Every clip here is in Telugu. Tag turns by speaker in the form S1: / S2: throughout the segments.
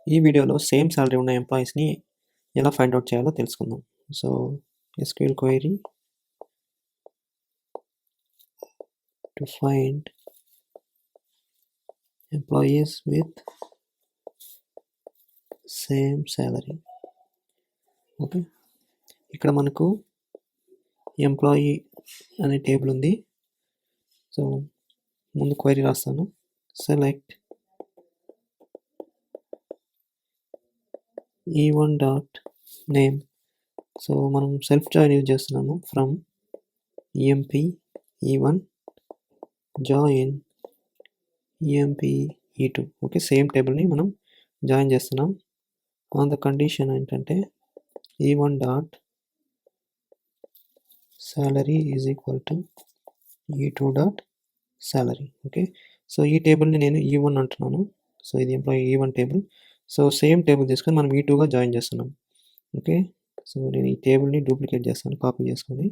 S1: ఈ వీడియోలో సేమ్ సాలరీ ఉన్న ఎంప్లాయీస్ని ఎలా ఫైండ్ అవుట్ చేయాలో తెలుసుకుందాం. So SQL query to find employees with same salary. Okay, ఇక్కడ మనకు ఎంప్లాయీ అనే టేబుల్ ఉంది. సో ముందు క్వైరీ రాస్తాను. Select E1 dot name. So మనం సెల్ఫ్ జాయిన్ యూజ్ చేస్తున్నాము. From EMP E1 join EMP E2. Okay, same టేబుల్ని మనం జాయిన్ చేస్తున్నాం. ఆన్ ద కండిషన్ ఏంటంటే E1 dot salary is equal to E2 dot salary. Okay, so ఈ టేబుల్ని నేను E1 అంటున్నాను. సో ఇది employee E1 table. So same table తీసుకొని మనం E2గా జాయిన్ చేస్తున్నాం. ఓకే, సో నేను ఈ టేబుల్ని డూప్లికేట్ చేస్తాను, కాపీ చేసుకొని.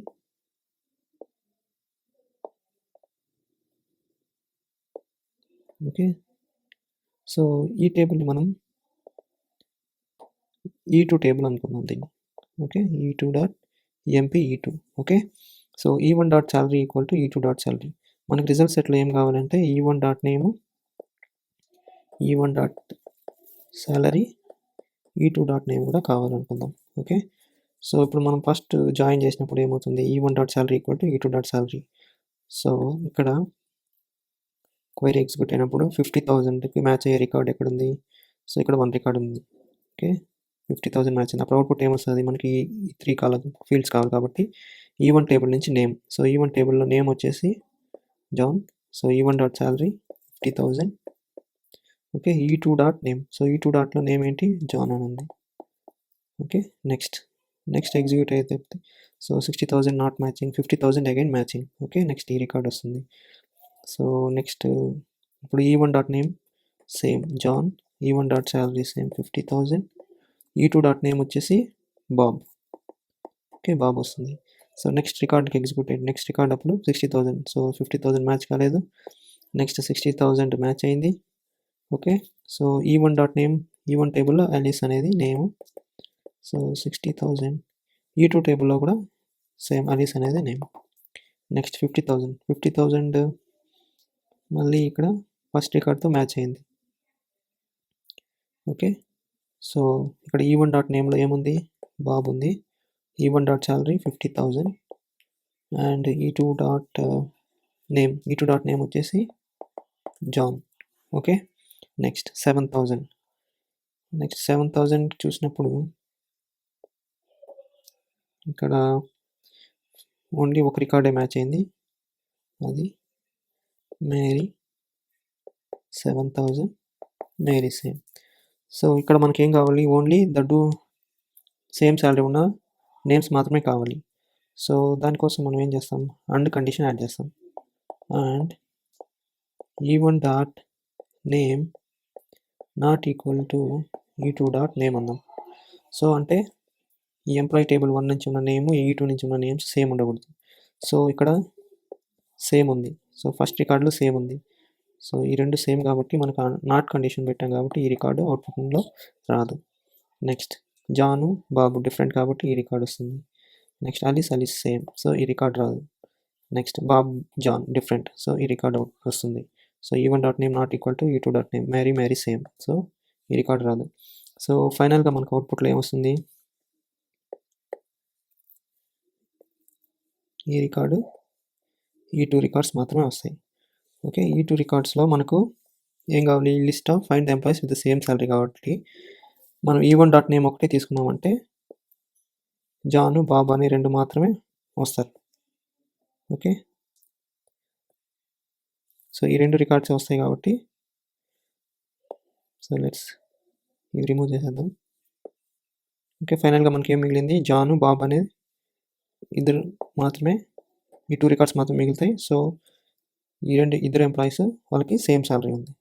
S1: ఓకే, సో ఈ టేబుల్ని మనం E2 టేబుల్ అనుకుందాం దీన్ని. Okay, E2 dot EMP E2. Okay, so E1 dot salary equal to E2 dot salary. మనకి రిజల్ట్ సెట్లో ఏం కావాలంటే E1 dot name, E1 dot salary, E2 dot name కూడా కావాలనుకుందాం. ఓకే, సో ఇప్పుడు మనం ఫస్ట్ జాయిన్ చేసినప్పుడు ఏమవుతుంది, E1 dot salary equal to E2 dot salary. So ఇక్కడ క్వైరీ ఎగ్జిక్యూట్ అయినప్పుడు 50,000కి మ్యాచ్ అయ్యే రికార్డ్ ఎక్కడుంది? సో ఇక్కడ 1 రికార్డ్ ఉంది. ఓకే, 50,000 మ్యాచ్ అయింది. అప్పుడు అవుట్పుట్ ఏమొస్తుంది మనకి? 3 కాలం ఫీల్డ్స్ కావాలి కాబట్టి E1 టేబుల్ నుంచి నేమ్. సో E1 టేబుల్లో నేమ్ వచ్చేసి John. So E1 dot salary 50,000. Okay, E2 dot name. So E2 డాట్లో నేమ్ ఏంటి? జాన్ అని ఉంది. ఓకే, నెక్స్ట్ ఎగ్జిక్యూట్ అయితే so 60,000 not matching, 50,000 again matching. Okay, next ఈ రికార్డ్ వస్తుంది. సో నెక్స్ట్ ఇప్పుడు E1 dot name same John, E1 dot salary same 50,000, E2 dot name వచ్చేసి బాబ్. ఓకే, బాబ్ వస్తుంది. సో నెక్స్ట్ రికార్డ్కి ఎగ్జిక్యూట్ అయ్యింది. నెక్స్ట్ రికార్డ్ అప్పుడు 60,000. సో 50,000 మ్యాచ్ కాలేదు. నెక్స్ట్ 60,000 మ్యాచ్ అయింది. Okay, so E1 dot name, E1 టేబుల్లో అలీస్ అనేది నేమ్. సో 60,000. E2 టేబుల్లో కూడా సేమ్ అలీస్ అనేది నేమ్. నెక్స్ట్ 50,000 మళ్ళీ ఇక్కడ ఫస్ట్ రికార్డ్తో మ్యాచ్ అయింది. ఓకే, సో ఇక్కడ E1 డాట్ నేమ్లో ఏముంది? బాబు ఉంది. E1 dot salary 50,000 and E2 dot name వచ్చేసి జాన్. ఓకే, నెక్స్ట్ 7,000 చూసినప్పుడు ఇక్కడ ఓన్లీ ఒక రికార్డే మ్యాచ్ అయింది, అది మేరీ. 7,000 Mary same. సో ఇక్కడ మనకి ఏం కావాలి? ఓన్లీ సేమ్ సాలరీ ఉన్న నేమ్స్ మాత్రమే కావాలి. సో దానికోసం మనం ఏం చేస్తాం? అండ్ కండిషన్ యాడ్ చేస్తాం. And E1 dot name not equal to E2 dot name అన్నాం. సో అంటే ఈ ఎంప్లాయీ టేబుల్ 1 నుంచి ఉన్న నేమ్, E2 నుంచి ఉన్న నేమ్స్ సేమ్ ఉండకూడదు. సో ఇక్కడ సేమ్ ఉంది. సో ఫస్ట్ రికార్డులో సేమ్ ఉంది. సో ఈ రెండు సేమ్ కాబట్టి మనకు నాట్ కండిషన్ పెట్టాం కాబట్టి ఈ రికార్డు అవుట్పుట్లో రాదు. నెక్స్ట్ జాను బాబు డిఫరెంట్ కాబట్టి ఈ రికార్డ్ వస్తుంది. నెక్స్ట్ అలీస్ సేమ్, సో ఈ రికార్డ్ రాదు. Next Bob John different, so ఈ రికార్డ్ వస్తుంది. So E1 dot name not equal to E2 dot name, Mary same, so ఈ రికార్డ్ రాదు. సో ఫైనల్గా మనకు అవుట్పుట్లో ఏమొస్తుంది? ఈ రికార్డు, E2 రికార్డ్స్ మాత్రమే వస్తాయి. ఓకే, E2 రికార్డ్స్లో మనకు ఏం కావాలి? List of find the employees with same salary కాబట్టి మనం E1 డాట్ నేమ్ ఒకటే తీసుకున్నామంటే జాను బాబు అని 2 మాత్రమే వస్తారు. ఓకే, సో ఈ 2 రికార్డ్స్ వస్తాయి కాబట్టి సో ఇవి రిమూవ్ చేసేద్దాం. ఓకే, ఫైనల్గా మనకి ఏం మిగిలింది? జాను బాబు అనేది మాత్రమే, ఈ 2 రికార్డ్స్ మాత్రమే మిగులుతాయి. సో ఈ ఇద్దరు ఎంప్లాయీస్ వాళ్ళకి సేమ్ సాలరీ ఉంది.